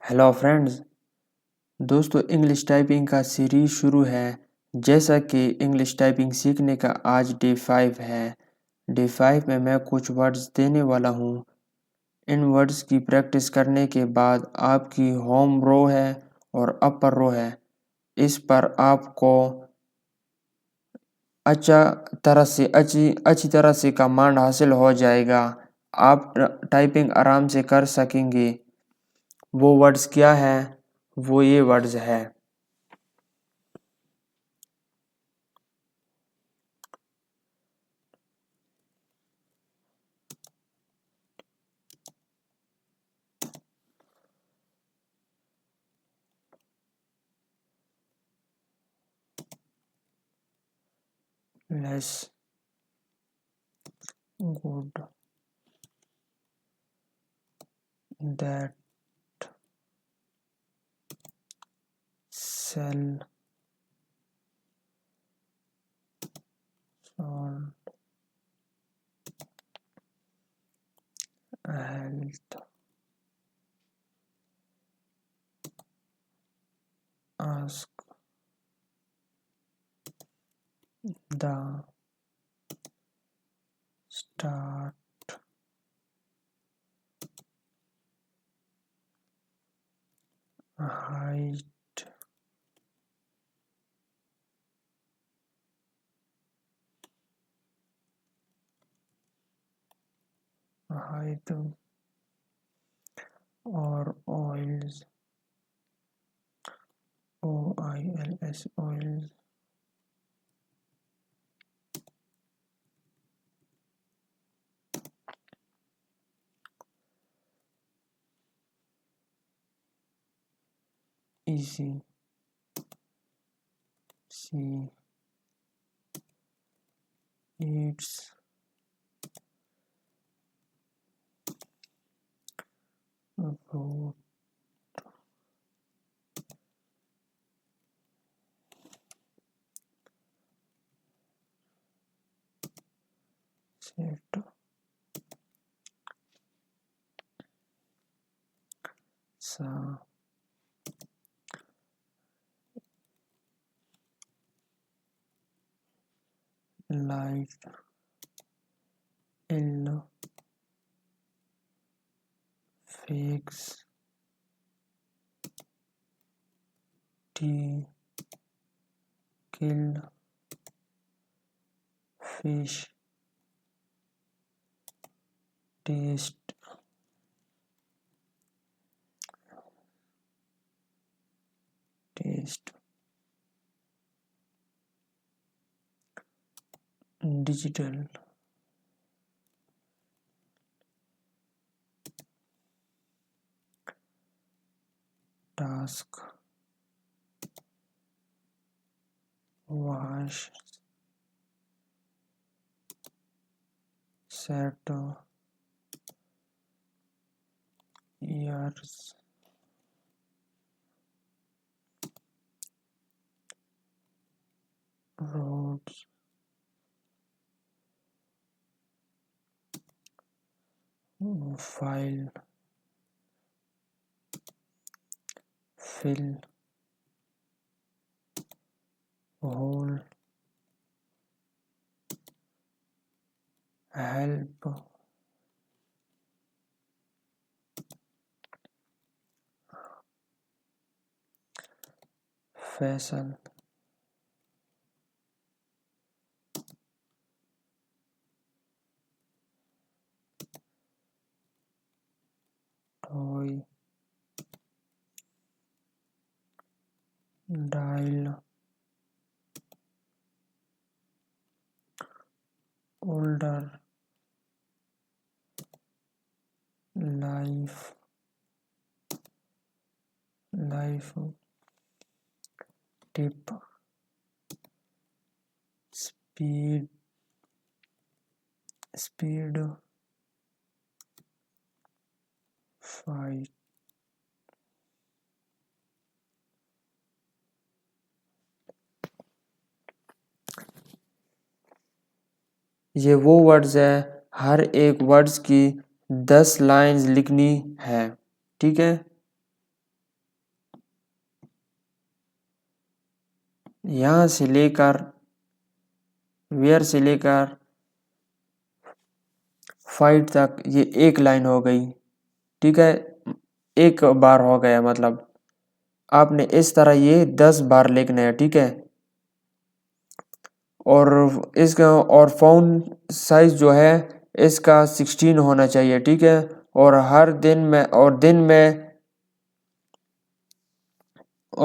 Hello friends. दोस्तों, English typing का series शुरू है। जैसा कि इंग्लिश टाइपिंग सीखने का आज डे 5 है। डे 5 में मैं कुछ वर्ड्स देने वाला हूँ। इन वर्ड्स की प्रैक्टिस करने के बाद आपकी होम रो है और अपर रो है, इस पर आपको अच्छी तरह से कमांड हासिल हो जाएगा। आप टाइपिंग आराम से कर सकेंगे। वो वर्ड्स क्या है? वो ये वर्ड्स है। Less good, that, sell, sold, health, ask, the, start, height, or oils, oils, oils, easy, see, eats, root, set, sa, light, ill, figs, tea, kill, fish, taste, digital, task, wash, set, years, roads, file, fill, hole, help, fashion, toy, dial, older, life, tip, speed, fight। ये वो words है, हर एक words की 10 lines लिखनी है। ठीक है। यहाँ से लेकर वेयर से लेकर फाइट तक ये एक लाइन हो गई, ठीक है, एक बार हो गया। मतलब आपने इस तरह ये 10 बार लिखना है, ठीक है। और इसका और फ़ॉन्ट साइज़ जो है इसका 16 होना चाहिए, ठीक है। और हर दिन में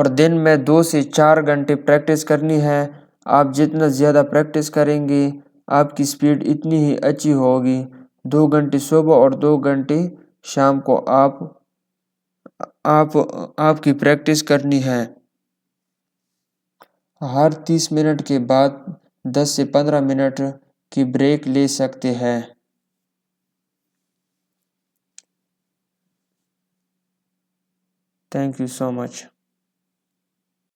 दिन में 2 से 4 घंटे प्रैक्टिस करनी है। आप जितना ज़्यादा प्रैक्टिस करेंगे आपकी स्पीड इतनी ही अच्छी होगी। 2 घंटे सुबह और 2 घंटे शाम को आपकी प्रैक्टिस करनी है। हर 30 मिनट के बाद 10 से 15 मिनट की ब्रेक ले सकते हैं। Thank you so much.